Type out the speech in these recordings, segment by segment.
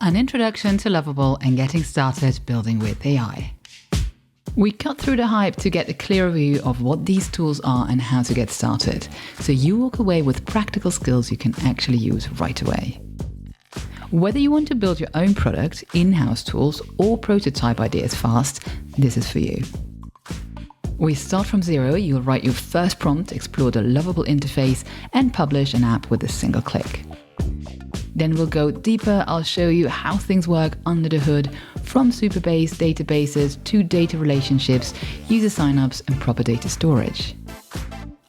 An introduction to Lovable and getting started building with AI. We cut through the hype to get a clearer view of what these tools are and how to get started, so you walk away with practical skills you can actually use right away. Whether you want to build your own product, in-house tools, or prototype ideas fast, this is for you. We start from zero. You'll write your first prompt, explore the Lovable interface, and publish an app with a single click. Then we'll go deeper. I'll show you how things work under the hood, from super base databases to data relationships, user signups, and proper data storage.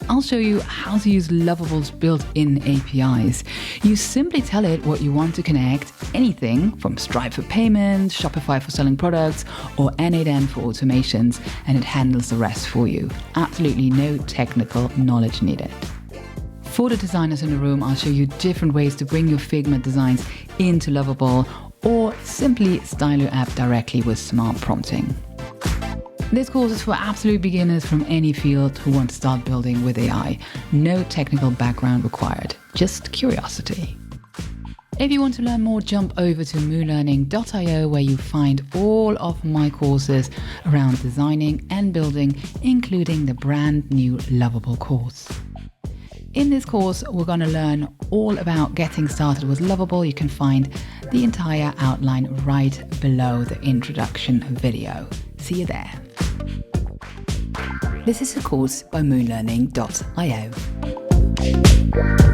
I'll show you how to use Lovable's built-in APIs. You simply tell it what you want to connect, anything from Stripe for payments, Shopify for selling products, or N8N for automations, and it handles the rest for you. Absolutely no technical knowledge needed. For the designers in the room, I'll show you different ways to bring your Figma designs into Lovable, or simply style your app directly with smart prompting. This course is for absolute beginners from any field who want to start building with AI. No technical background required, just curiosity. If you want to learn more, jump over to moonlearning.io, where you find all of my courses around designing and building, including the brand new Lovable course. In this course, we're going to learn all about getting started with Lovable. You can find the entire outline right below the introduction video. See you there. This is a course by moonlearning.io.